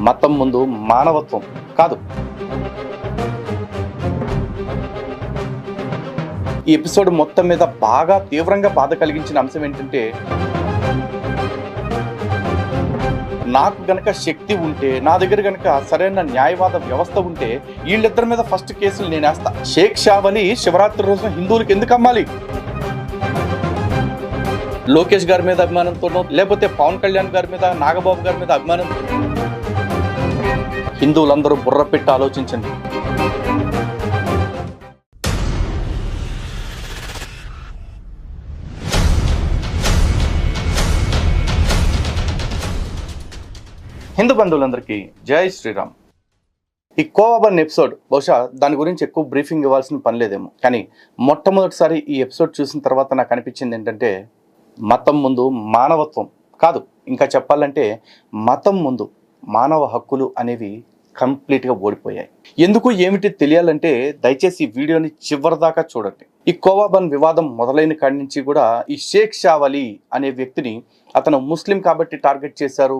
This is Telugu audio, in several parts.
మతం ముందు మానవత్వం కాదు. ఈ ఎపిసోడ్ మొత్తం మీద బాగా తీవ్రంగా బాధ కలిగించిన అంశం ఏంటంటే, నాకు గనక శక్తి ఉంటే, నా దగ్గర గనక సరైన న్యాయవాద వ్యవస్థ ఉంటే వీళ్ళిద్దరి మీద ఫస్ట్ కేసులు నేనేస్తా. షేక్ షావలి శివరాత్రి రోజున హిందువులకు ఎందుకు అమ్మాలి? లోకేష్ గారి మీద అభిమానంతోనో, లేకపోతే పవన్ కళ్యాణ్ గారి మీద, నాగబాబు గారి మీద అభిమానం. హిందువులందరూ బుర్ర పెట్టి ఆలోచించండి. హిందూ బంధువులందరికీ జై శ్రీరామ్. ఈ కోవాబన్ ఎపిసోడ్ బహుశా దాని గురించి ఎక్కువ బ్రీఫింగ్ ఇవ్వాల్సిన పని లేదేమో, కానీ మొట్టమొదటిసారి ఈ ఎపిసోడ్ చూసిన తర్వాత నాకు అనిపించింది ఏంటంటే, మతం ముందు మానవత్వం కాదు, ఇంకా చెప్పాలంటే మతం ముందు మానవ హక్కులు అనేవి కంప్లీట్గా ఓడిపోయాయి. ఎందుకు ఏమిటి తెలియాలంటే దయచేసి ఈ వీడియోని చివరి దాకా చూడండి. ఈ కోవాబన్ వివాదం మొదలైన కాడి నుంచి కూడా ఈ షేక్ షావలి అనే వ్యక్తిని అతను ముస్లిం కాబట్టి టార్గెట్ చేశారు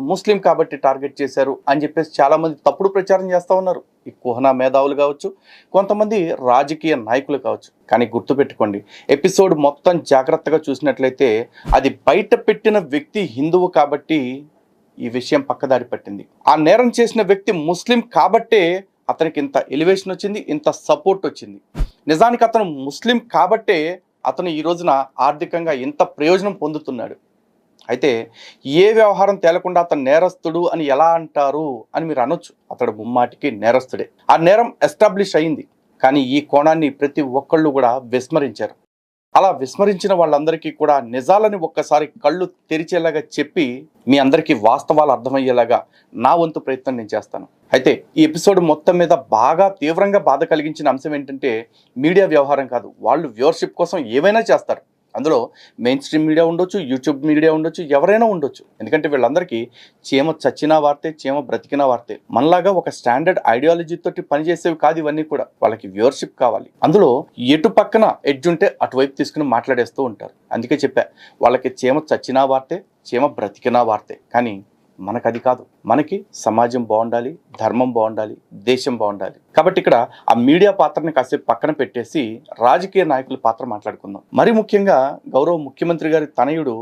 అని చెప్పేసి చాలా మంది తప్పుడు ప్రచారం చేస్తూ ఉన్నారు. ఈ కుహనా మేధావులు కావచ్చు, కొంతమంది రాజకీయ నాయకులు కావచ్చు. కానీ గుర్తుపెట్టుకోండి, ఎపిసోడ్ మొత్తం జాగ్రత్తగా చూసినట్లయితే అది బయట పెట్టిన వ్యక్తి హిందువు కాబట్టి ఈ విషయం పక్కదారి పట్టింది. ఆ నేరం చేసిన వ్యక్తి ముస్లిం కాబట్టే అతనికి ఇంత ఎలివేషన్ వచ్చింది, ఇంత సపోర్ట్ వచ్చింది. నిజానికి అతను ముస్లిం కాబట్టే అతను ఈ రోజున ఆర్థికంగా ఇంత ప్రయోజనం పొందుతున్నాడు. అయితే ఏ వ్యవహారం తేలకుండా అతను నేరస్తుడు అని ఎలా అంటారు అని మీరు అనొచ్చు. అతడు ముమ్మాటికి నేరస్తుడే. ఆ నేరం ఎస్టాబ్లిష్ అయింది. కానీ ఈ కోణాన్ని ప్రతి ఒక్కళ్ళు కూడా విస్మరించారు. అలా విస్మరించిన వాళ్ళందరికీ కూడా నిజాలని ఒక్కసారి కళ్ళు తెరిచేలాగా చెప్పి మీ అందరికీ వాస్తవాలు అర్థమయ్యేలాగా నా వంతు ప్రయత్నం నేను చేస్తాను. అయితే ఈ ఎపిసోడ్ మొత్తం మీద బాగా తీవ్రంగా బాధ కలిగించిన అంశం ఏంటంటే, మీడియా వ్యవహారం కాదు, వాళ్ళు వ్యూవర్షిప్ కోసం ఏమైనా చేస్తారు. అందులో మెయిన్ స్ట్రీమ్ మీడియా ఉండొచ్చు, యూట్యూబ్ మీడియా ఉండొచ్చు, ఎవరైనా ఉండొచ్చు. ఎందుకంటే వీళ్ళందరికీ చీమ చచ్చినా వార్తే, చీమ బ్రతికినా వార్తే. మనలాగా ఒక స్టాండర్డ్ ఐడియాలజీ తోటి పనిచేసేవి కాదు ఇవన్నీ కూడా. వాళ్ళకి వ్యూవర్షిప్ కావాలి. అందులో ఎటు పక్కన ఎడ్జ్ ఉంటే అటువైపు తీసుకుని మాట్లాడేస్తూ ఉంటారు. అందుకే చెప్పా, వాళ్ళకి చీమ చచ్చినా వార్తే, చీమ బ్రతికినా వార్తే. కానీ మనకు అది కాదు. మనకి సమాజం బాగుండాలి, ధర్మం బాగుండాలి, దేశం బాగుండాలి. కాబట్టి ఇక్కడ ఆ మీడియా పాత్రని కాసేపు పక్కన పెట్టేసి రాజకీయ నాయకుల పాత్ర మాట్లాడుకుందాం. మరి ముఖ్యంగా గౌరవ ముఖ్యమంత్రి గారి తనయుడు,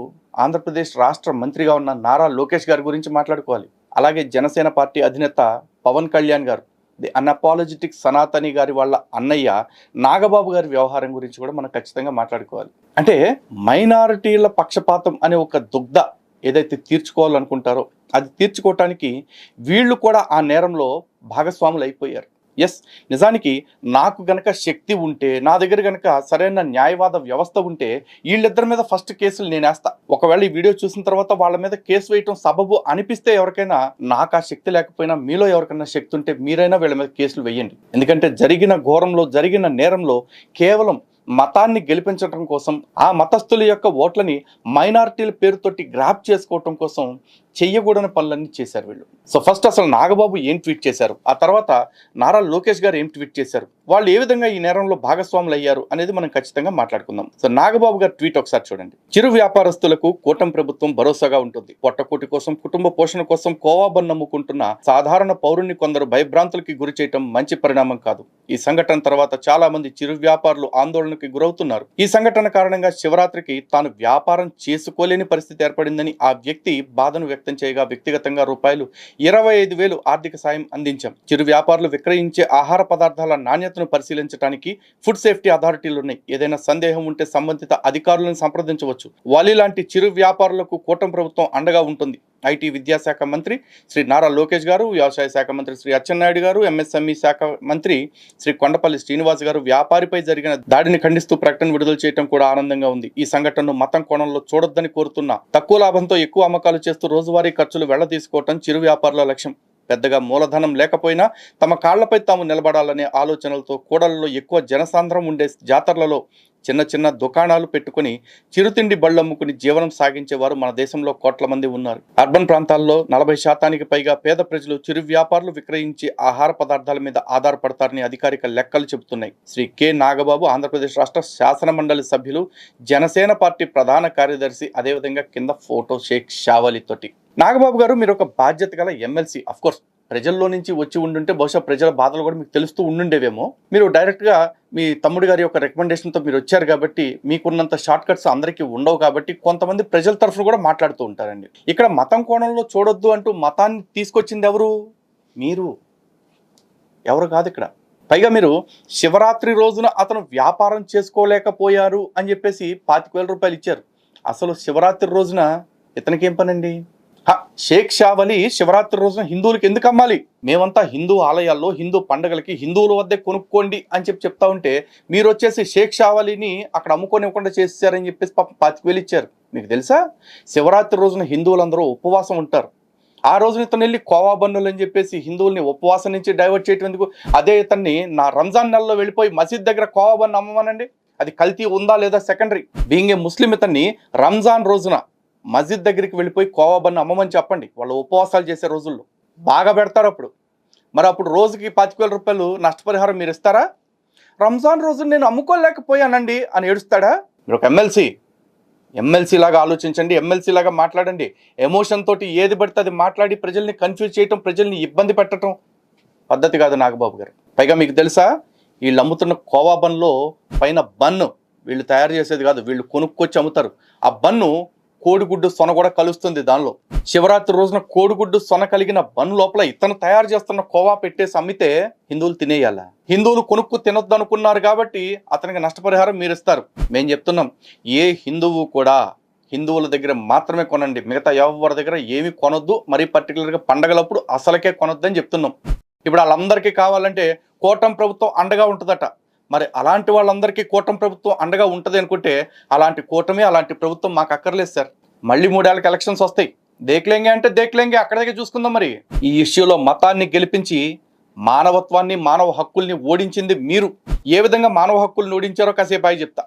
ఆంధ్రప్రదేశ్ రాష్ట్ర మంత్రిగా ఉన్న నారా లోకేష్ గారి గురించి మాట్లాడుకోవాలి. అలాగే జనసేన పార్టీ అధినేత పవన్ కళ్యాణ్ గారు, ది అన్అపాలజెటిక్ సనాతని గారి వాళ్ళ అన్నయ్య నాగబాబు గారి వ్యవహారం గురించి కూడా మనం ఖచ్చితంగా మాట్లాడుకోవాలి. అంటే మైనారిటీల పక్షపాతం అనే ఒక దుగ్ధ ఏదైతే తీర్చుకోవాలనుకుంటారో అది తీర్చుకోవటానికి వీళ్ళు కూడా ఆ నేరంలో భాగస్వాములు అయిపోయారు. ఎస్, నిజానికి నాకు గనక శక్తి ఉంటే, నా దగ్గర గనక సరైన న్యాయవాద వ్యవస్థ ఉంటే వీళ్ళిద్దరి మీద ఫస్ట్ కేసులు నేనేస్తా. ఒకవేళ ఈ వీడియో చూసిన తర్వాత వాళ్ళ మీద కేసు వేయటం సబబు అనిపిస్తే ఎవరికైనా, నాకు ఆ శక్తి లేకపోయినా మీలో ఎవరికైనా శక్తి ఉంటే మీరైనా వీళ్ళ మీద కేసులు వేయండి. ఎందుకంటే జరిగిన ఘోరంలో, జరిగిన నేరంలో కేవలం మతాన్ని గెలిపించడం కోసం, ఆ మతస్థుల యొక్క ఓట్లని మైనారిటీల పేరుతోటి గ్రాప్ చేసుకోవటం కోసం చెయ్యకూడని పనులన్నీ చేశారు వీళ్ళు. సో ఫస్ట్ అసలు నాగబాబు ఏం ట్వీట్ చేశారు, ఆ తర్వాత నారా లోకేష్ గారు ఏం ట్వీట్ చేశారు, వాళ్ళు ఏ విధంగా ఈ నేరంలో భాగస్వాములు అయ్యారు అనేది మనం ఖచ్చితంగా మాట్లాడుకుందాం. సో నాగబాబు గారు ట్వీట్ ఒకసారి చూడండి. చిరు వ్యాపారస్తులకు కూటమి ప్రభుత్వం భరోసాగా ఉంటుంది. పొట్టకూటి కోసం, కుటుంబ పోషణ కోసం కోవాబన్ నమ్ముకుంటున్న సాధారణ పౌరుణ్ణి కొందరు భయభ్రాంతులకి గురి చేయటం మంచి పరిణామం కాదు. ఈ సంఘటన తర్వాత చాలా మంది చిరు వ్యాపారులు ఆందోళనకి గురవుతున్నారు. ఈ సంఘటన కారణంగా శివరాత్రికి తాను వ్యాపారం చేసుకోలేని పరిస్థితి ఏర్పడిందని ఆ వ్యక్తి బాధను వ్యక్తం చేయగా వ్యక్తిగతంగా రూపాయలు 25,000 ఆర్థిక సాయం అందించాం. చిరు వ్యాపారులు విక్రయించే ఆహార పదార్థాల నాణ్యతను పరిశీలించడానికి ఫుడ్ సేఫ్టీ అథారిటీలు ఉన్నాయి. ఏదైనా సందేహం ఉంటే సంబంధిత అధికారులను సంప్రదించవచ్చు. వాలి లాంటి చిరు వ్యాపారులకు కూటమి ప్రభుత్వం అండగా ఉంటుంది. ఐటీ విద్యాశాఖ మంత్రి శ్రీ నారా లోకేష్ గారు, వ్యవసాయ శాఖ మంత్రి శ్రీ అచ్చెన్నాయుడు గారు, ఎంఎస్ఎంఈ శాఖ మంత్రి శ్రీ కొండపల్లి శ్రీనివాస్ గారు వ్యాపారిపై జరిగిన దాడిని ఖండిస్తూ ప్రకటన విడుదల చేయడం కూడా ఆనందంగా ఉంది. ఈ సంఘటనను మతం కోణంలో చూడొద్దని కోరుతున్నా. తక్కువ లాభంతో ఎక్కువ అమ్మకాలు చేస్తూ రోజువారీ ఖర్చులు వెళ్ల తీసుకోవటం చిరు వ్యాపారుల లక్ష్యం. పెద్దగా మూలధనం లేకపోయినా తమ కాళ్లపై తాము నిలబడాలనే ఆలోచనలతో కూడలలో ఎక్కువ జనసాంద్రం ఉండే జాతరలలో చిన్న చిన్న దుకాణాలు పెట్టుకుని చిరుతిండి బళ్ళమ్ముకుని జీవనం సాగించేవారు మన దేశంలో కోట్ల మంది ఉన్నారు. అర్బన్ ప్రాంతాల్లో 40% పైగా పేద ప్రజలు చిరు వ్యాపారులు విక్రయించే ఆహార పదార్థాల మీద ఆధారపడతారని అధికారిక లెక్కలు చెబుతున్నాయి. శ్రీ కె నాగబాబు, ఆంధ్రప్రదేశ్ రాష్ట్ర శాసన మండలి సభ్యులు, జనసేన పార్టీ ప్రధాన కార్యదర్శి, అదేవిధంగా కింద ఫోటో షేక్ షావలి తోటి. నాగబాబు గారు, మీరు ఒక బాధ్యత గల ఎమ్మెల్సీ, అఫ్కోర్స్ ప్రజల్లో నుంచి వచ్చి ఉండుంటే బహుశా ప్రజల బాధలు కూడా మీకు తెలుస్తూ ఉండుండేవేమో. మీరు డైరెక్ట్గా మీ తమ్ముడు గారి యొక్క రికమెండేషన్తో మీరు వచ్చారు కాబట్టి మీకున్నంత షార్ట్ కట్స్ అందరికీ ఉండవు కాబట్టి కొంతమంది ప్రజల తరఫున కూడా మాట్లాడుతూ ఉంటారండి. ఇక్కడ మతం కోణంలో చూడొద్దు అంటూ మతాన్ని తీసుకొచ్చింది ఎవరు? మీరు. ఎవరు కాదు ఇక్కడ. పైగా మీరు శివరాత్రి రోజున అతను వ్యాపారం చేసుకోలేకపోయారు అని చెప్పేసి 25,000 రూపాయలు ఇచ్చారు. అసలు శివరాత్రి రోజున ఇతనికేం పనండి? షేక్ షావలి శివరాత్రి రోజున హిందువులకి ఎందుకు అమ్మాలి? మేమంతా హిందూ ఆలయాల్లో హిందూ పండుగలకి హిందువుల వద్దే కొనుక్కోండి అని చెప్తా ఉంటే మీరు వచ్చేసి షేక్ షావలిని అక్కడ అమ్ముకోనివ్వకుండా చేశారని చెప్పేసి 25,000 ఇచ్చారు. మీకు తెలుసా శివరాత్రి రోజున హిందువులందరూ ఉపవాసం ఉంటారు. ఆ రోజున ఇతను వెళ్ళి కోవా బన్నులు అని చెప్పేసి హిందువుల్ని ఉపవాసం నుంచి డైవర్ట్ చేయటం ఎందుకు? అదే ఇతన్ని నా రంజాన్ నెలలో వెళ్ళిపోయి మసీద్ దగ్గర కోవా బన్ను అమ్మమనండి. అది కల్తీ ఉందా లేదా సెకండరీ. బీయింగ్ ఏ ముస్లిం ఇతన్ని రంజాన్ రోజున మస్జిద్ దగ్గరికి వెళ్ళిపోయి కోవా బన్ను అమ్మమని చెప్పండి. వాళ్ళు ఉపవాసాలు చేసే రోజుల్లో బాగా పెడతారు అప్పుడు. మరి అప్పుడు రోజుకి 25,000 రూపాయలు నష్టపరిహారం మీరు ఇస్తారా? రంజాన్ రోజున నేను అమ్ముకోలేకపోయానండి అని ఏడుస్తాడా? మీరు ఒక ఎమ్మెల్సీ లాగా ఆలోచించండి, ఎమ్మెల్సీ లాగా మాట్లాడండి. ఎమోషన్ తోటి ఏది పడితే అది మాట్లాడి ప్రజల్ని కన్ఫ్యూజ్ చేయటం, ప్రజల్ని ఇబ్బంది పెట్టడం పద్ధతి కాదు నాగబాబు గారు. పైగా మీకు తెలుసా వీళ్ళు అమ్ముతున్న కోవా బన్లో పైన బన్ను వీళ్ళు తయారు చేసేది కాదు, వీళ్ళు కొనుక్కొచ్చి అమ్ముతారు. ఆ బన్ను కోడిగుడ్డు సొన కూడా కలుస్తుంది దానిలో. శివరాత్రి రోజున కోడిగుడ్డు సొన కలిగిన బన్ను లోపల ఇతను తయారు చేస్తున్న కోవా పెట్టేసి అమ్మితే హిందువులు తినేయాలా? హిందువులు కొనుక్కు తినొద్దు అనుకున్నారు కాబట్టి అతనికి నష్టపరిహారం మీరు ఇస్తారు. మేము చెప్తున్నాం ఏ హిందువు కూడా హిందువుల దగ్గర మాత్రమే కొనండి, మిగతా ఎవరి దగ్గర ఏమి కొనొద్దు. మరీ పర్టికులర్గా పండగలప్పుడు అసలకే కొనొద్దు అని చెప్తున్నాం. ఇప్పుడు వాళ్ళందరికీ కావాలంటే కూటమి ప్రభుత్వం అండగా ఉంటుందట. మరి అలాంటి వాళ్ళందరికీ కూటమి ప్రభుత్వం అండగా ఉంటుంది అనుకుంటే అలాంటి కూటమి అలాంటి ప్రభుత్వం మాకు అక్కర్లేదు సార్. మళ్ళీ 3 ఏళ్ళకి ఎలక్షన్స్ వస్తాయి, దేక్లేంగే అంటే దేక్లేంగే, అక్కడికే చూసుకుందాం. మరి ఈ ఇష్యూలో మతాన్ని గెలిపించి మానవత్వాన్ని మానవ హక్కుల్ని ఓడించింది మీరు. ఏ విధంగా మానవ హక్కుల్ని ఓడించారో కాసేపు అయి చెప్తా.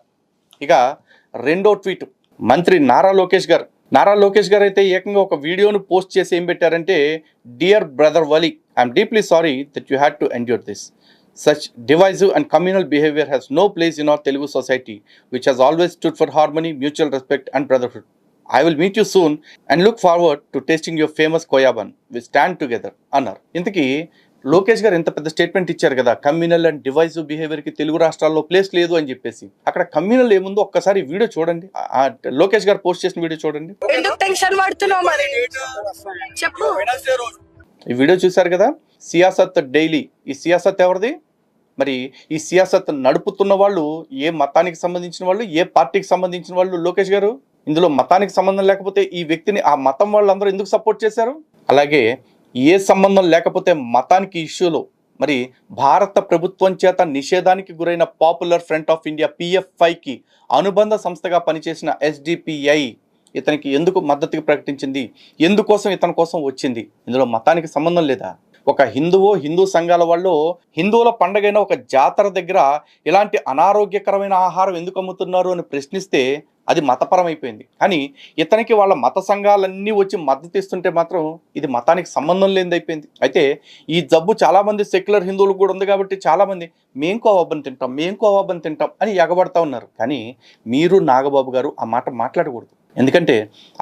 ఇక రెండో ట్వీట్ మంత్రి నారా లోకేష్ గారు అయితే ఏకంగా ఒక వీడియోను పోస్ట్ చేసి ఏం పెట్టారంటే, dear brother Wali, I'm deeply sorry that you had to endure this. Such divisive and communal behavior has no place in our Telugu society, which has always stood for harmony, mutual respect and brotherhood. I will meet you soon and look forward to tasting your famous koyaban. We stand together. అన్నారు. ఇంతకీ లోకేష్ గారు ఎంత పెద్ద స్టేట్మెంట్ ఇచ్చారు కదా, కమ్యూనల్ అండ్ డివైజివ్ బిహేవియర్కి తెలుగు రాష్ట్రాల్లో ప్లేస్ లేదు అని చెప్పేసి. అక్కడ కమ్యూనల్ ఏముందో ఒక్కసారి వీడియో చూడండి, లోకేష్ గారు పోస్ట్ చేసిన వీడియో చూడండి. ఈ వీడియో చూశారు కదా, సియాసత్ డైలీ. ఈ సియాసత్ ఎవరిది? మరి ఈ సియాసత్ నడుపుతున్న వాళ్ళు ఏ మతానికి సంబంధించిన వాళ్ళు, ఏ పార్టీకి సంబంధించిన వాళ్ళు? లోకేష్ గారు ఇందులో మతానికి సంబంధం లేకపోతే ఈ వ్యక్తిని ఆ మతం వాళ్ళందరూ ఎందుకు సపోర్ట్ చేశారు? అలాగే ఏ సంబంధం లేకపోతే మతానికి ఇష్యూలో మరి భారత ప్రభుత్వం చేత నిషేధానికి గురైన పాపులర్ ఫ్రంట్ ఆఫ్ ఇండియా PFIకి అనుబంధ సంస్థగా పనిచేసిన SDPI ఇతనికి ఎందుకు మద్దతుగా ప్రకటించింది? ఎందుకోసం ఇతని కోసం వచ్చింది? ఇందులో మతానికి సంబంధం లేదా? ఒక హిందూ సంఘాల వాళ్ళు హిందువుల పండగైన ఒక జాతర దగ్గర ఇలాంటి అనారోగ్యకరమైన ఆహారం ఎందుకు అమ్ముతున్నారు అని ప్రశ్నిస్తే అది మతపరం అయిపోయింది. కానీ ఇతనికి వాళ్ళ మత సంఘాలన్నీ వచ్చి మద్దతు ఇస్తుంటే మాత్రం ఇది మతానికి సంబంధం లేనిది అయిపోయింది. అయితే ఈ జబ్బు చాలామంది సెక్యులర్ హిందువులకు కూడా ఉంది కాబట్టి చాలామంది మేం కోవాబన్ తింటాం అని ఎగబడతా ఉన్నారు. కానీ మీరు నాగబాబు గారు ఆ మాట మాట్లాడకూడదు. ఎందుకంటే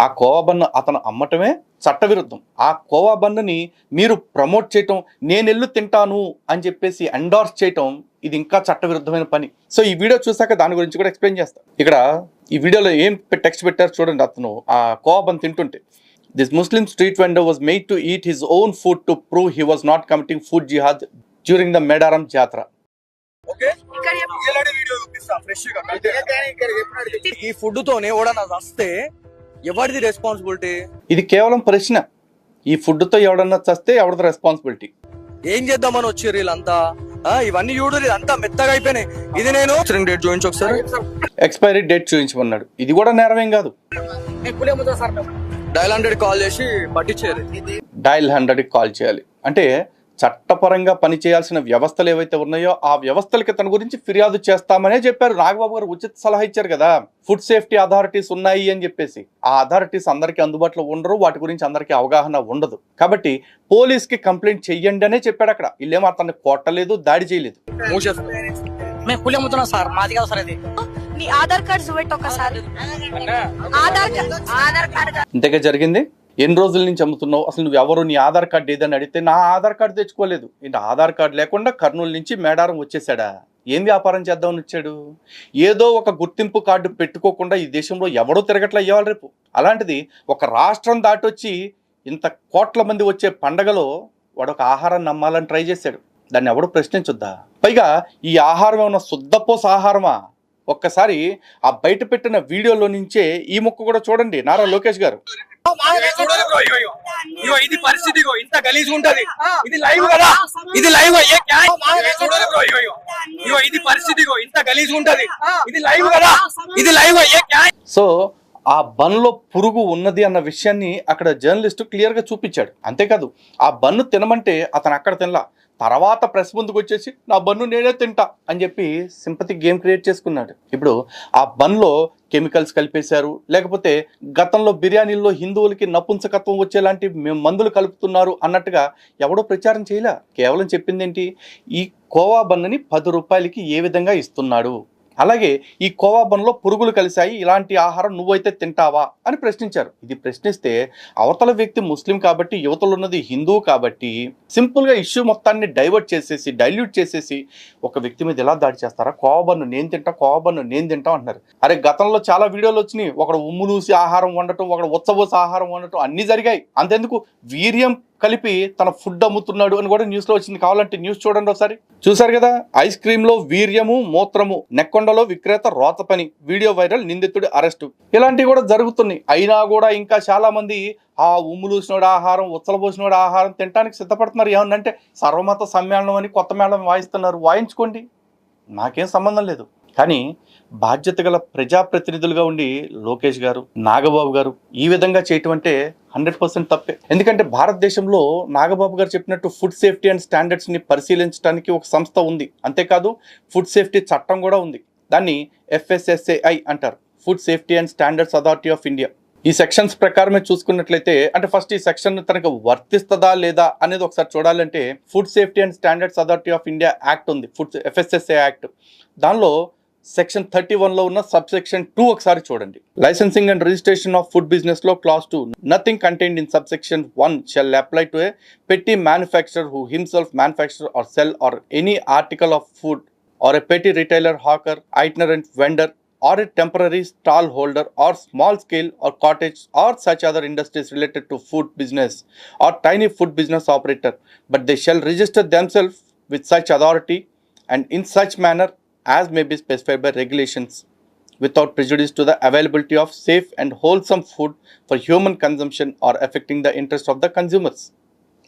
ఆ కోవాబన్ను అతను అమ్మటమే చట్టవిరుద్ధం. ఆ కోవాబన్నుని మీరు ప్రమోట్ చేయటం, నేనెల్లు తింటాను అని చెప్పేసి ఎండార్స్ చేయటం, ఇది ఇంకా చట్టవిరుద్ధమైన పని. సో ఈ వీడియో చూసాక దాని గురించి కూడా ఎక్స్ప్లెయిన్ చేస్తాను. ఇక్కడ ఈ వీడియోలో ఏం టెక్స్ట్ పెట్టారు చూడండి. అతను ఆ కోవాబన్ తింటుంటే, this Muslim street vendor was made to eat his own food to prove he was not committing food jihad during the Medaram జాతర. ఈ ఫుడ్ తోనే ఎవడన్నా చస్తే ఎవరిది రెస్పాన్సిబిలిటీ? ఇది కేవలం ప్రశ్న. ఈ ఫుడ్ తో ఎవడన్నా చస్తే ఎవరిది రెస్పాన్సిబిలిటీ? ఏం చేద్దామని వచ్చారు వీళ్ళంతా? ఇవన్నీ చూడు, ఇదంతా మెత్తగా అయిపోయినాయి. ఇది నేను డేట్ చూపించి ఒకసారి, ఎక్స్పైరీ డేట్ చూపించమన్నాడు. ఇది కూడా నేరమేం కాదు. డయల్ 100 కాల్ చేసి పట్టించేయాలి. డయల్ 100 కాల్ చేయాలి. అంటే చట్టపరంగా పనిచేయాల్సిన వ్యవస్థలు ఏవైతే ఉన్నాయో ఆ వ్యవస్థలకి తన గురించి ఫిర్యాదు చేస్తామనే చెప్పారు. నాగబాబు గారు ఉచిత సలహా ఇచ్చారు కదా, ఫుడ్ సేఫ్టీ అథారిటీస్ ఉన్నాయి అని చెప్పేసి. ఆ అథారిటీస్ అందరికీ అందుబాటులో ఉండరు, వాటి గురించి అందరికీ అవగాహన ఉండదు. కాబట్టి పోలీస్కి కంప్లైంట్ చెయ్యండి అనే చెప్పాడు అక్కడ. వీళ్ళేమో అతన్ని కొట్టలేదు, దాడి చేయలేదు. ఇంతగా జరిగింది. ఎన్ని రోజుల నుంచి అమ్ముతున్నావు, అసలు నువ్వు ఎవరు, నీ ఆధార్ కార్డు ఏదని అడిగితే నా ఆధార్ కార్డు తెచ్చుకోలేదు. ఏంటి ఆధార్ కార్డు లేకుండా కర్నూలు నుంచి మేడారం వచ్చేసాడా? ఏం వ్యాపారం చేద్దామని వచ్చాడు? ఏదో ఒక గుర్తింపు కార్డు పెట్టుకోకుండా ఈ దేశంలో ఎవడో తిరగట్లా అయ్యేవాళ్ళు రేపు. అలాంటిది ఒక రాష్ట్రం దాటొచ్చి ఇంత కోట్ల మంది వచ్చే పండగలో వాడు ఒక ఆహారాన్ని నమ్మాలని ట్రై చేశాడు. దాన్ని ఎవడు ప్రశ్నించొద్దా? పైగా ఈ ఆహారం ఏమన్నా శుద్ధపోస ఆహారమా? ఒక్కసారి ఆ బయట పెట్టిన వీడియోలో నుంచే ఈ ముక్క కూడా చూడండి. నారా లోకేష్ గారు, ఇది పరిస్థితి, ఇంత గలీజ్ ఉంటది. ఇది లైవ్ కదా, ఇది లైవ్. ఇది పరిస్థితి, ఇంత గలీజ్ ఉంటది. ఇది లైవ్ కదా, ఇది లైవ్. సో ఆ బన్లో పురుగు ఉన్నది అన్న విషయాన్ని అక్కడ జర్నలిస్టు క్లియర్గా చూపించాడు. అంతేకాదు ఆ బన్ను తినమంటే అతను అక్కడ తినలా, తర్వాత ప్రెస్ ముందుకు వచ్చేసి నా బన్ను నేనే తింటా అని చెప్పి సింపతి గేమ్ క్రియేట్ చేసుకున్నాడు. ఇప్పుడు ఆ బన్లో కెమికల్స్ కలిపేశారు, లేకపోతే గతంలో బిర్యానీల్లో హిందువులకి నపుంసకత్వం వచ్చేలాంటి మందులు కలుపుతున్నారు అన్నట్టుగా ఎవడో ప్రచారం చేయలే. కేవలం చెప్పింది ఏంటి, ఈ కోవా బన్నుని 10 రూపాయలకి ఏ విధంగా ఇస్తున్నాడు, అలాగే ఈ కోవా బన్లో పురుగులు కలిశాయి, ఇలాంటి ఆహారం నువ్వైతే తింటావా అని ప్రశ్నించారు. ఇది ప్రశ్నిస్తే అవతల వ్యక్తి ముస్లిం కాబట్టి, యువతలు ఉన్నది హిందువు కాబట్టి సింపుల్గా ఇష్యూ మొత్తాన్ని డైల్యూట్ చేసేసి ఒక వ్యక్తి మీద ఎలా దాడి చేస్తారా? కోవా బన్ను నేను తింటా, కోవా బన్ను నేను తింటా అంటున్నారు. అరే గతంలో చాలా వీడియోలు వచ్చినాయి, ఒకడు ఉమ్ములూసి ఆహారం వండటం, ఒకడు ఉచ్చబోసి ఆహారం వండటం అన్నీ జరిగాయి. అంతెందుకు వీర్యం కలిపి తన ఫుడ్ అమ్ముతున్నాడు అని కూడా న్యూస్లో వచ్చింది. కావాలంటే న్యూస్ చూడండి ఒకసారి. చూసారు కదా, ఐస్ క్రీమ్లో వీర్యము మూత్రము, నెక్కొండలో విక్రేత రోత పని, వీడియో వైరల్, నిందితుడి అరెస్టు, ఇలాంటివి కూడా జరుగుతున్నాయి. అయినా కూడా ఇంకా చాలా మంది ఆ ఉమ్ములూసినోడు ఆహారం, ఉచ్చలబోసినోడు ఆహారం తినడానికి సిద్ధపడుతున్నారు. ఏమన్నంటే సర్వమత సమ్మేళనం అని కొత్త మేళం వాయిస్తున్నారు, వాయించుకోండి, నాకేం సంబంధం లేదు. కానీ బాధ్యత గల ప్రజాప్రతినిధులుగా ఉండి లోకేష్ గారు, నాగబాబు గారు ఈ విధంగా చేయటం అంటే 100% తప్పే. ఎందుకంటే భారతదేశంలో నాగబాబు గారు చెప్పినట్టు ఫుడ్ సేఫ్టీ అండ్ స్టాండర్డ్స్ని పరిశీలించడానికి ఒక సంస్థ ఉంది. అంతేకాదు ఫుడ్ సేఫ్టీ చట్టం కూడా ఉంది. దాన్ని FSSAI అంటారు, food safety and standards authority of India. ఈ సెక్షన్స్ ప్రకారమే చూసుకున్నట్లయితే, అంటే ఫస్ట్ ఈ సెక్షన్ తనకు వర్తిస్తుందా లేదా అనేది ఒకసారి చూడాలంటే food safety and standards authority of India act ఉంది, FSSAI యాక్ట్. దానిలో సెక్షన్ 31లో ఉన్న సబ్సెక్షన్ 2 ఒకసారి చూడండి. Licensing and registration of food business లో clause 2, nothing contained in subsection 1 shall apply to a petty manufacturer who himself manufacture or sell or any article of food, or a petty retailer, hawker, itinerant vendor, or a temporary stall holder, or small scale or cottage or such other industries related to food business or tiny food business operator, but they shall register themselves with such authority and in such manner as may be specified by regulations, without prejudice to the availability of safe and wholesome food for human consumption or affecting the interest of the consumers.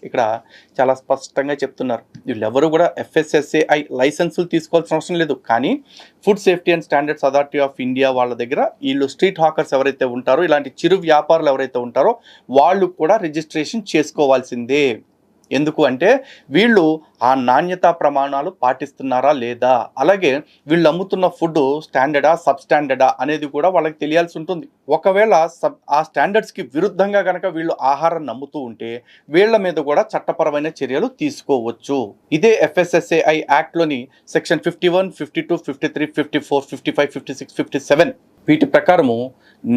ఇక్కడ చాలా స్పష్టంగా చెప్తున్నారు, వీళ్ళెవరు కూడా FSSAI లైసెన్సులు తీసుకోవాల్సిన అవసరం లేదు. కానీ food safety and standards authority of India వాళ్ళ దగ్గర వీళ్ళు స్ట్రీట్ హాకర్స్ ఎవరైతే ఉంటారో, ఇలాంటి చిరు వ్యాపారులు ఎవరైతే ఉంటారో వాళ్ళు కూడా రిజిస్ట్రేషన్ చేసుకోవాల్సిందే. ఎందుకు అంటే వీళ్ళు ఆ నాణ్యతా ప్రమాణాలు పాటిస్తున్నారా లేదా, అలాగే వీళ్ళు అమ్ముతున్న ఫుడ్ స్టాండర్డా సబ్ స్టాండర్డా అనేది కూడా వాళ్ళకి తెలియాల్సి ఉంటుంది. ఒకవేళ ఆ స్టాండర్డ్స్కి విరుద్ధంగా కనుక వీళ్ళు ఆహారాన్ని అమ్ముతూ ఉంటే వీళ్ళ మీద కూడా చట్టపరమైన చర్యలు తీసుకోవచ్చు. ఇదే FSSAI యాక్ట్లోని సెక్షన్ 51, 52, 53, 54, 55, 56, 57 వీటి ప్రకారము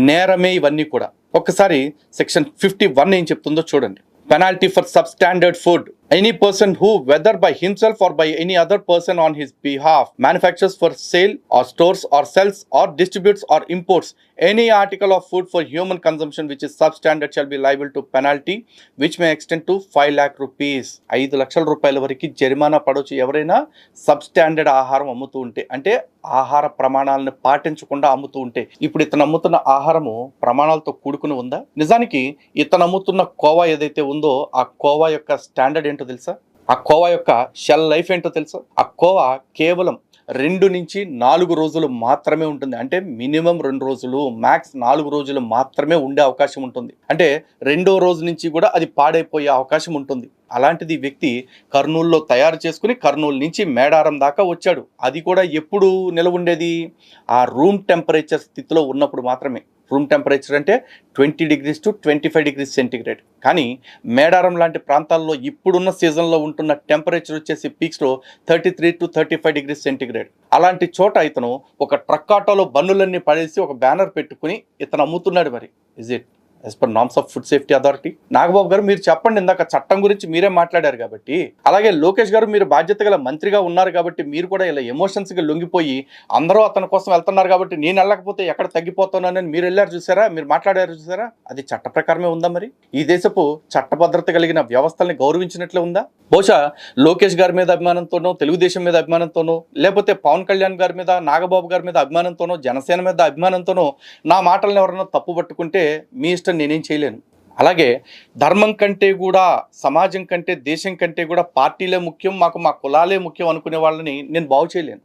నేరమే ఇవన్నీ కూడా. ఒక్కసారి సెక్షన్ 51 ఏం చెప్తుందో చూడండి. Penalty for substandard food. Any person who, whether by himself or by any other person on his behalf, manufactures for sale or stores or sells or distributes or imports any article of food for human consumption which is substandard shall be liable to penalty which may extend to 5 lakh rupees. 5 లక్షల రూపాయల వరకు జరిమానా పడవచ్చు ఎవరైనా సబ్స్టాండర్డ్ ఆహారం అమ్ముతూ ఉంటే, అంటే ఆహార ప్రమాణాలను పాటించకుండా అమ్ముతూ ఉంటే. ఇప్పుడు ఇతను అమ్ముతున్న ఆహారము ప్రమాణాలతో కూడుకుని ఉందా? నిజానికి ఇతను అమ్ముతున్న కోవా ఏదైతే ఉందో ఆ కోవా యొక్క స్టాండర్డ్ ఏంటో తెలుసా? ఆ కోవా యొక్క షెల్ లైఫ్ ఏంటో తెలుసా? ఆ కోవా కేవలం 2 నుంచి 4 రోజులు మాత్రమే ఉంటుంది. అంటే మినిమం 2 రోజులు, మ్యాక్స్ 4 రోజులు మాత్రమే ఉండే అవకాశం ఉంటుంది. అంటే 2వ రోజు నుంచి కూడా అది పాడైపోయే అవకాశం ఉంటుంది. అలాంటిది వ్యక్తి కర్నూలులో తయారు చేసుకుని కర్నూలు నుంచి మేడారం దాకా వచ్చాడు. అది కూడా ఎప్పుడు నిలవ ఉండేది? ఆ రూమ్ టెంపరేచర్ స్థితిలో ఉన్నప్పుడు మాత్రమే. రూమ్ టెంపరేచర్ అంటే 20 degrees to 25 degrees సెంటిగ్రేడ్. కానీ మేడారం లాంటి ప్రాంతాల్లో ఇప్పుడున్న సీజన్లో ఉంటున్న టెంపరేచర్ వచ్చేసి పీక్స్లో 33 to 35 degrees సెంటిగ్రేడ్. అలాంటి చోట ఇతను ఒక ట్రక్ ఆటోలో బన్నులన్నీ పడేసి ఒక బ్యానర్ పెట్టుకుని ఇతను అమ్ముతున్నాడు. మరి is it? As per norms of food safety authority. Nagababu గారు మీరు చెప్పండి, ఇందాక చట్టం గురించి మీరే మాట్లాడారు కాబట్టి, అలాగే లోకేష్ గారు మీరు బాధ్యత గల మంత్రిగా ఉన్నారు కాబట్టి మీరు కూడా ఇలా ఎమోషన్స్కి లొంగిపోయి అందరూ అతని కోసం వెళ్తున్నారు కాబట్టి నేను వెళ్ళకపోతే ఎక్కడ తగ్గిపోతున్నానని మీరు వెళ్ళారు చూసారా, మీరు మాట్లాడారు చూసారా, అది చట్ట ప్రకారమే ఉందా? మరి ఈ దేశపు చట్టభద్రత కలిగిన వ్యవస్థల్ని గౌరవించినట్లే ఉందా? బహుశా లోకేష్ గారి మీద అభిమానంతోనో, తెలుగుదేశం మీద అభిమానంతోనో, లేకపోతే పవన్ కళ్యాణ్ గారి మీద, నాగబాబు గారి మీద అభిమానంతోనో, జనసేన మీద అభిమానంతోనో నా మాటలను ఎవరైనా తప్పు పట్టుకుంటే మీ ఇష్టం, నేనేం చేయలేను. అలాగే ధర్మం కంటే కూడా, సమాజం కంటే, దేశం కంటే కూడా పార్టీలే ముఖ్యం, మాకు మా కులాలే ముఖ్యం అనుకునే వాళ్ళని నేను బాగు చేయలేను.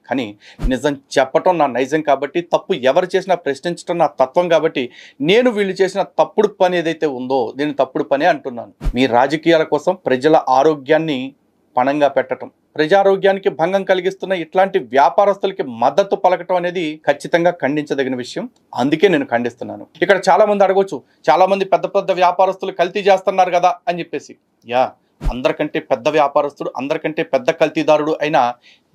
కానీ నిజం చెప్పటం నా నైజం కాబట్టి, తప్పు ఎవరు చేసినా ప్రశ్నించడం నా తత్వం కాబట్టి, నేను వీళ్ళు చేసిన తప్పుడు పని ఏదైతే ఉందో నేను తప్పుడు పనే అంటున్నాను. మీ రాజకీయాల కోసం ప్రజల ఆరోగ్యాన్ని పణంగా పెట్టడం, ప్రజారోగ్యానికి భంగం కలిగిస్తున్న ఇట్లాంటి వ్యాపారస్తులకి మద్దతు పలకటం అనేది ఖచ్చితంగా ఖండించదగిన విషయం. అందుకే నేను ఖండిస్తున్నాను. ఇక్కడ చాలా మంది అడగొచ్చు, చాలా మంది పెద్ద పెద్ద వ్యాపారస్తులు కల్తీ చేస్తున్నారు కదా అని చెప్పేసి. అందరికంటే పెద్ద వ్యాపారస్తుడు, అందరికంటే పెద్ద కల్తీదారుడు అయిన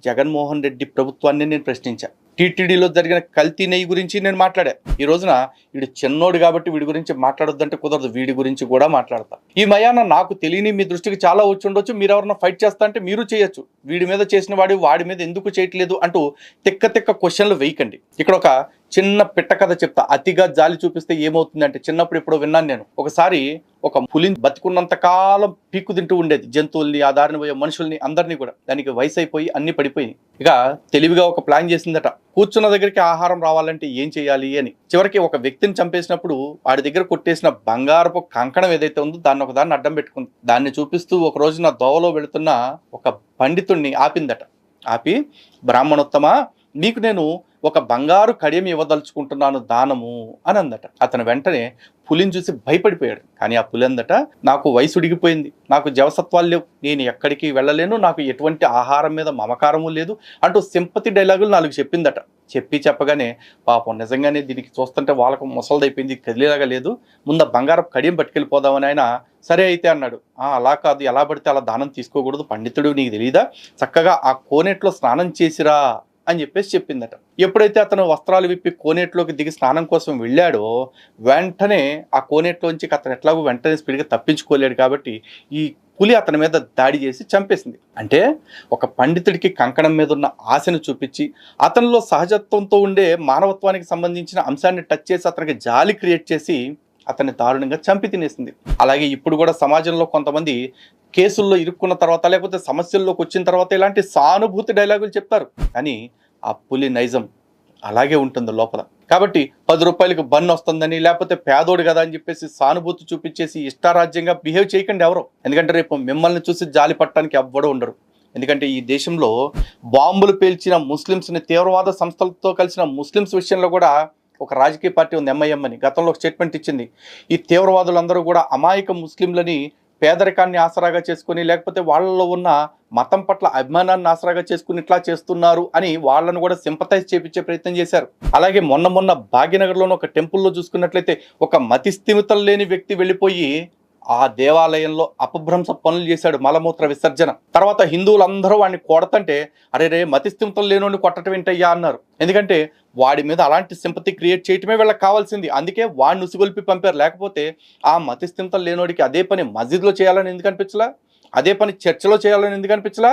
జగన్మోహన్ రెడ్డి ప్రభుత్వాన్ని నేను ప్రశ్నించా. టీటీడీలో జరిగిన కల్తీ నెయ్యి గురించి నేను మాట్లాడా. ఈ రోజున వీడు చిన్నోడు కాబట్టి వీడి గురించి మాట్లాడొద్దంటే కుదరదు, వీడి గురించి కూడా మాట్లాడతా. ఈ మయాన నాకు తెలియని మీ దృష్టికి చాలా వచ్చి ఉండొచ్చు, మీరు ఎవరన్నా ఫైట్ చేస్తా అంటే మీరు చేయొచ్చు. వీడి మీద చేసిన వాడి మీద ఎందుకు చేయట్లేదు అంటూ తిక్క క్వశ్చన్లు వేయకండి. ఇక్కడ ఒక చిన్న పిట్ట కథ చెప్తా. అతిగా జాలి చూపిస్తే ఏమవుతుంది అంటే, చిన్నప్పుడు ఇప్పుడు విన్నాను నేను. ఒకసారి ఒక పులిని బతికున్నంత కాలం పీక్కు తింటూ ఉండేది జంతువుల్ని, ఆ దారిని పోయే మనుషుల్ని, అందరినీ కూడా. దానికి వయసు అయిపోయి అన్ని పడిపోయి ఇక తెలివిగా ఒక ప్లాన్ చేసిందట, కూర్చున్న దగ్గరికి ఆహారం రావాలంటే ఏం చేయాలి అని. చివరికి ఒక వ్యక్తిని చంపేసినప్పుడు వాడి దగ్గర కొట్టేసిన బంగారపు కంకణం ఏదైతే ఉందో దాన్ని ఒకదాన్ని అడ్డం పెట్టుకుంది. దాన్ని చూపిస్తూ ఒక రోజున దోవలో వెళుతున్న ఒక పండితుడిని ఆపిందట. ఆపి, బ్రాహ్మణోత్తమ, నీకు నేను ఒక బంగారు కడియం ఇవ్వదలుచుకుంటున్నాను దానము అని అందట. అతను వెంటనే పులిని చూసి భయపడిపోయాడు. కానీ ఆ పులి అందట, నాకు వయసు ఉడిగిపోయింది, నాకు జవసత్వాలు లేవు, నేను ఎక్కడికి వెళ్ళలేను, నాకు ఎటువంటి ఆహారం మీద మమకారము లేదు అంటూ సింపతి డైలాగులు 4 చెప్పిందట. చెప్పగానే పాపం నిజంగానే దీనికి చూస్తుంటే వాళ్ళకు ముసలదైపోయింది, కదిలేలాగా లేదు, ముందు బంగారపు కడియం పట్టుకెళ్ళిపోదామని ఆయన సరే అయితే అన్నాడు. అలా కాదు, ఎలా పడితే అలా దానం తీసుకోకూడదు, పండితుడు నీకు తెలియదా, చక్కగా ఆ కోనేట్లో స్నానం చేసిరా అని చెప్పేసి చెప్పిందట. ఎప్పుడైతే అతను వస్త్రాలు విప్పి కోనేట్లోకి దిగి స్నానం కోసం వెళ్ళాడో వెంటనే ఆ కోనేట్లోంచి అతను ఎట్లాగో వెంటనే స్పీడ్గా తప్పించుకోలేడు కాబట్టి ఈ పులి అతని మీద దాడి చేసి చంపేసింది. అంటే ఒక పండితుడికి కంకణం మీద ఉన్న ఆశను చూపించి, అతనిలో సహజత్వంతో ఉండే మానవత్వానికి సంబంధించిన అంశాన్ని టచ్ చేసి అతనికి జాలి క్రియేట్ చేసి అతన్ని దారుణంగా చంపి తినేసింది. అలాగే ఇప్పుడు కూడా సమాజంలో కొంతమంది కేసుల్లో ఇరుక్కున్న తర్వాత, లేకపోతే సమస్యల్లోకి వచ్చిన తర్వాత ఇలాంటి సానుభూతి డైలాగులు చెప్తారు. కానీ ఆ పులి నైజం అలాగే ఉంటుంది లోపల. కాబట్టి 10 రూపాయలకు బన్ వస్తుందని, లేకపోతే పేదోడు కదా అని చెప్పేసి సానుభూతి చూపించేసి ఇష్టారాజ్యంగా బిహేవ్ చేయకండి ఎవరో. ఎందుకంటే రేపు మిమ్మల్ని చూసి జాలి పట్టడానికి ఎవ్వడూ ఉండరు. ఎందుకంటే ఈ దేశంలో బాంబులు పేల్చిన ముస్లిమ్స్ని, తీవ్రవాద సంస్థలతో కలిసిన ముస్లిమ్స్ విషయంలో కూడా ఒక రాజకీయ పార్టీ ఉంది, ఎంఐఎం అని, గతంలో ఒక స్టేట్మెంట్ ఇచ్చింది. ఈ తీవ్రవాదులందరూ కూడా అమాయక ముస్లింలని పేదరికాన్ని ఆసరాగా చేసుకుని, లేకపోతే వాళ్ళలో ఉన్న మతం పట్ల అభిమానాన్ని ఆసరాగా చేసుకుని ఇట్లా చేస్తున్నారు అని వాళ్ళను కూడా సింపథైజ్ చేపించే ప్రయత్నం చేశారు. అలాగే మొన్న భాగ్యనగర్లోని ఒక టెంపుల్లో చూసుకున్నట్లయితే ఒక మతిస్థిమితం లేని వ్యక్తి వెళ్ళిపోయి ఆ దేవాలయంలో అపభ్రంశ పనులు చేశాడు, మలమూత్ర విసర్జన. తర్వాత హిందువులందరూ వాడిని కొడతంటే, అరే రే మతిస్థిమితం లేనోడిని కొట్టడం ఏంటయ్యా అన్నారు. ఎందుకంటే వాడి మీద అలాంటి సింపతి క్రియేట్ చేయటమే వీళ్ళకి కావాల్సింది. అందుకే వాడిని ఉసిగొల్పి పంపారు. లేకపోతే ఆ మతిస్థిమితం లేనోడికి అదే పని మస్జిద్లో చేయాలని ఎందుకు అనిపించలా, అదే పని చర్చలో చేయాలని ఎందుకు అనిపించలా,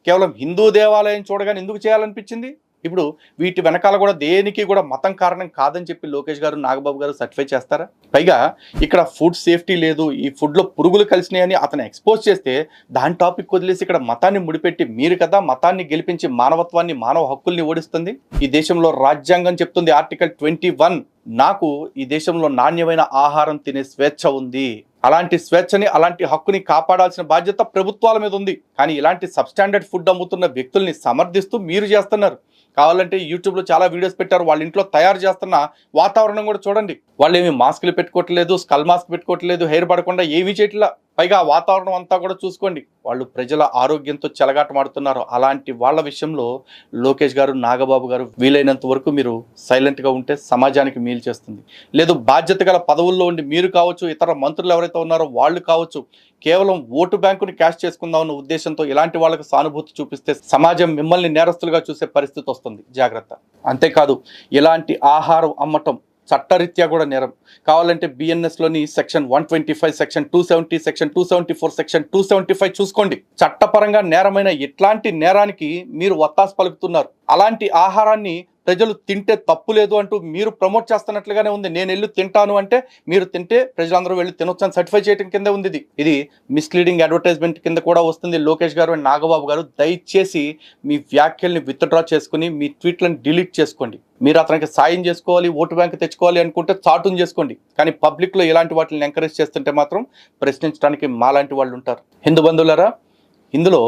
కేవలం హిందూ దేవాలయం చూడగానే ఎందుకు చేయాలనిపించింది? ఇప్పుడు వీటి వెనకాల కూడా దేనికి కూడా మతం కారణం కాదని చెప్పి లోకేష్ గారు, నాగబాబు గారు సర్టిఫై చేస్తారా? పైగా ఇక్కడ ఫుడ్ సేఫ్టీ లేదు, ఈ ఫుడ్లో పురుగులు కలిసినాయని అతను ఎక్స్పోజ్ చేస్తే దాని టాపిక్ వదిలేసి ఇక్కడ మతాన్ని ముడిపెట్టి, మీరు కదా మతాన్ని గెలిపించి మానవత్వాన్ని, మానవ హక్కుల్ని ఓడిస్తుంది. ఈ దేశంలో రాజ్యాంగం చెప్తుంది, ఆర్టికల్ 21, నాకు ఈ దేశంలో నాణ్యమైన ఆహారం తినే స్వేచ్ఛ ఉంది. అలాంటి స్వేచ్ఛని, అలాంటి హక్కుని కాపాడాల్సిన బాధ్యత ప్రభుత్వాల మీద ఉంది. కానీ ఇలాంటి సబ్స్టాండర్డ్ ఫుడ్ అమ్ముతున్న వ్యక్తుల్ని సమర్థిస్తూ మీరు చేస్తున్నారు. కావాలంటే యూట్యూబ్లో చాలా వీడియోస్ పెట్టారు, వాళ్ళ ఇంట్లో తయారు చేస్తున్న వాతావరణం కూడా చూడండి. వాళ్ళు ఏమి మాస్కులు పెట్టుకోవట్లేదు, స్కల్ మాస్క్ పెట్టుకోవట్లేదు, హెయిర్ పడకుండా ఏమీ చేయట్లా. పైగా వాతావరణం అంతా కూడా చూసుకోండి, వాళ్ళు ప్రజల ఆరోగ్యంతో చెలగాటమాడుతున్నారు. అలాంటి వాళ్ళ విషయంలో లోకేష్ గారు, నాగబాబు గారు వీలైనంత వరకు మీరు సైలెంట్గా ఉంటే సమాజానికి మేలు చేస్తుంది. లేదు బాధ్యత గల పదవుల్లో ఉండి మీరు కావచ్చు, ఇతర మంత్రులు ఎవరైతే ఉన్నారో వాళ్ళు కావచ్చు, కేవలం ఓటు బ్యాంకుని క్యాష్ చేసుకుందామన్న ఉద్దేశంతో ఇలాంటి వాళ్ళకు సానుభూతి చూపిస్తే సమాజం మిమ్మల్ని నేరస్తులుగా చూసే పరిస్థితి వస్తుంది. జాగ్రత్త. అంతేకాదు ఇలాంటి ఆహారం అమ్మటం, చట్టరీత్యా కూడా నేరం. కావాలంటే బిఎన్ఎస్లోని సెక్షన్ 125, సెక్షన్ 270, సెక్షన్ 274, సెక్షన్ 275 చూసుకోండి. చట్టపరంగా నేరమైన ఇట్లాంటి నేరానికి మీరు వత్తాసు పలుకుతున్నారు. అలాంటి ఆహారాన్ని ప్రజలు తింటే తప్పు లేదు అంటూ మీరు ప్రమోట్ చేస్తున్నట్లుగానే ఉంది. నేను వెళ్ళి తింటాను అంటే మీరు తింటే ప్రజలందరూ వెళ్ళి తినొచ్చు అని సర్టిఫై చేయడం కింద ఉంది. ఇది మిస్లీడింగ్ అడ్వర్టైజ్మెంట్ కింద కూడా వస్తుంది. లోకేష్ గారు అండ్ నాగబాబు గారు దయచేసి మీ వ్యాఖ్యల్ని విత్డ్రా చేసుకుని మీ ట్వీట్లను డిలీట్ చేసుకోండి. మీరు అతనికి సాయం చేసుకోవాలి, ఓటు బ్యాంక్ తెచ్చుకోవాలి అనుకుంటే చాటును చేసుకోండి. కానీ పబ్లిక్లో ఇలాంటి వాటిని ఎంకరేజ్ చేస్తుంటే మాత్రం ప్రశ్నించడానికి మాలాంటి వాళ్ళు ఉంటారు. హిందూ బంధువులారా, ఇందులో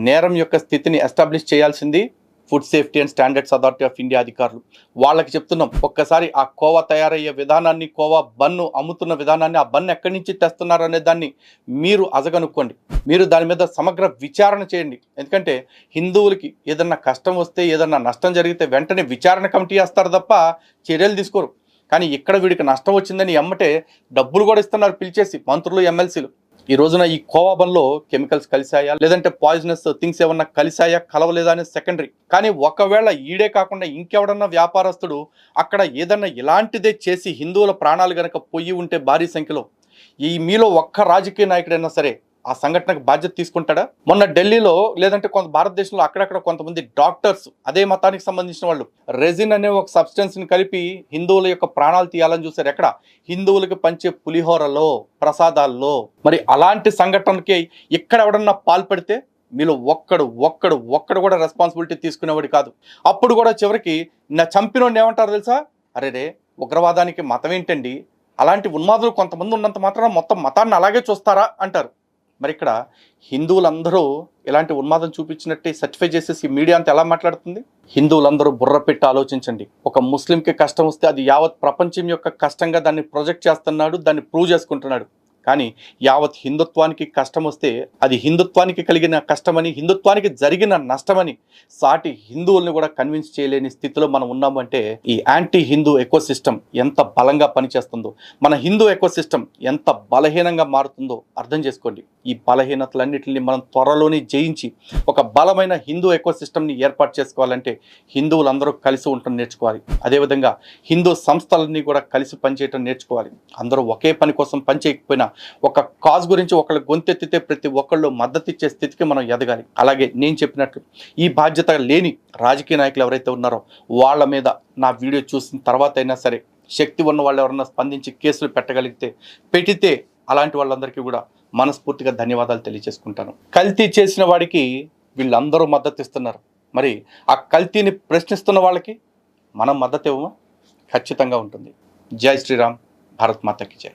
నేరం యొక్క స్థితిని ఎస్టాబ్లిష్ చేయాల్సింది food safety and standards authority of India అధికారులు. వాళ్ళకి చెప్తున్నాం, ఒక్కసారి ఆ కోవా తయారయ్యే విధానాన్ని, కోవా బన్ను అమ్ముతున్న విధానాన్ని, ఆ బన్ను ఎక్కడి నుంచి తెస్తున్నారు అనే దాన్ని మీరు అజగనుక్కోండి. మీరు దాని మీద సమగ్ర విచారణ చేయండి. ఎందుకంటే హిందువులకి ఏదన్నా కష్టం వస్తే, ఏదన్నా నష్టం జరిగితే వెంటనే విచారణ కమిటీ వేస్తారు తప్ప చర్యలు తీసుకోరు. కానీ ఇక్కడ వీడికి నష్టం వచ్చిందని ఎమ్మటే డబ్బులు కూడా ఇస్తున్నారు పిలిచేసి మంత్రులు, ఎమ్మెల్సీలు. ఈ రోజున ఈ కోవా బన్లో కెమికల్స్ కలిసాయా, లేదంటే పాయిజనస్ థింగ్స్ ఏమన్నా కలిసాయా, కలవలేదా అనేది సెకండరీ. కానీ ఒకవేళ ఈడే కాకుండా ఇంకెవడన్నా వ్యాపారస్తుడు అక్కడ ఏదన్నా ఇలాంటిదే చేసి హిందువుల ప్రాణాలు గనక పోయి ఉంటే భారీ సంఖ్యలో, ఈ మీలో ఒక్క రాజకీయ నాయకుడైనా సరే ఆ సంఘటనకు బాధ్యత తీసుకుంటాడా? మొన్న ఢిల్లీలో లేదంటే కొంత భారతదేశంలో అక్కడక్కడ కొంతమంది డాక్టర్స్ అదే మతానికి సంబంధించిన వాళ్ళు రెజిన్ అనే ఒక సబ్స్టెన్స్ని కలిపి హిందువుల యొక్క ప్రాణాలు తీయాలని చూశారు. ఎక్కడ? హిందువులకు పంచే పులిహోరలో, ప్రసాదాల్లో. మరి అలాంటి సంఘటనకి ఇక్కడ ఎవడన్నా పాల్పడితే మీలో ఒక్కడు కూడా రెస్పాన్సిబిలిటీ తీసుకునేవాడు కాదు. అప్పుడు కూడా చివరికి నా చంపినోడిని ఏమంటారు తెలుసా? అరే రే, ఉగ్రవాదానికి మతం ఏంటండి, అలాంటి ఉన్మాదులు కొంతమంది ఉన్నంత మాత్రం మొత్తం మతాన్ని అలాగే చూస్తారా అంటారు. మరి ఇక్కడ హిందువులందరూ ఇలాంటి ఉన్మాదం చూపించినట్టే సర్టిఫై చేసేసి మీడియా అంతా ఎలా మాట్లాడుతుంది? హిందువులందరూ బుర్ర పెట్టి ఆలోచించండి. ఒక ముస్లింకి కష్టం వస్తే అది యావత్ ప్రపంచం యొక్క కష్టంగా దాన్ని ప్రొజెక్ట్ చేస్తున్నాడు, దాన్ని ప్రూవ్ చేసుకుంటున్నాడు. కానీ యావత్ హిందుత్వానికి కష్టం వస్తే అది హిందుత్వానికి కలిగిన కష్టమని, హిందుత్వానికి జరిగిన నష్టమని సాటి హిందువుల్ని కూడా కన్విన్స్ చేయలేని స్థితిలో మనం ఉన్నామంటే ఈ యాంటీ హిందూ ఎకోసిస్టమ్ ఎంత బలంగా పనిచేస్తుందో, మన హిందూ ఎకోసిస్టమ్ ఎంత బలహీనంగా మారుతుందో అర్థం చేసుకోండి. ఈ బలహీనతలన్నింటినీ మనం త్వరలోనే జయించి ఒక బలమైన హిందూ ఎకోసిస్టమ్ని ఏర్పాటు చేసుకోవాలంటే హిందువులందరూ కలిసి ఉండటం నేర్చుకోవాలి. అదేవిధంగా హిందూ సంస్థలన్నీ కూడా కలిసి పనిచేయటం నేర్చుకోవాలి. అందరూ ఒకే పని కోసం పనిచేయకపోయినా ఒక కాజ్ గురించి ఒకళ్ళు గొంతెత్తితే ప్రతి ఒక్కళ్ళు మద్దతు ఇచ్చే స్థితికి మనం ఎదగాలి. అలాగే నేను చెప్పినట్లు ఈ బాధ్యత లేని రాజకీయ నాయకులు ఎవరైతే ఉన్నారో వాళ్ళ మీద నా వీడియో చూసిన తర్వాత అయినా సరే శక్తి ఉన్న వాళ్ళు ఎవరన్నా స్పందించి కేసులు పెడితే అలాంటి వాళ్ళందరికీ కూడా మనస్ఫూర్తిగా ధన్యవాదాలు తెలియజేసుకుంటాను. కల్తీ చేసిన వాడికి వీళ్ళందరూ మద్దతు ఇస్తున్నారు. మరి ఆ కల్తీని ప్రశ్నిస్తున్న వాళ్ళకి మనం మద్దతు ఇవ్వమా? ఖచ్చితంగా ఉంటుంది. జై శ్రీరామ్, భారత్ మాతకి జై.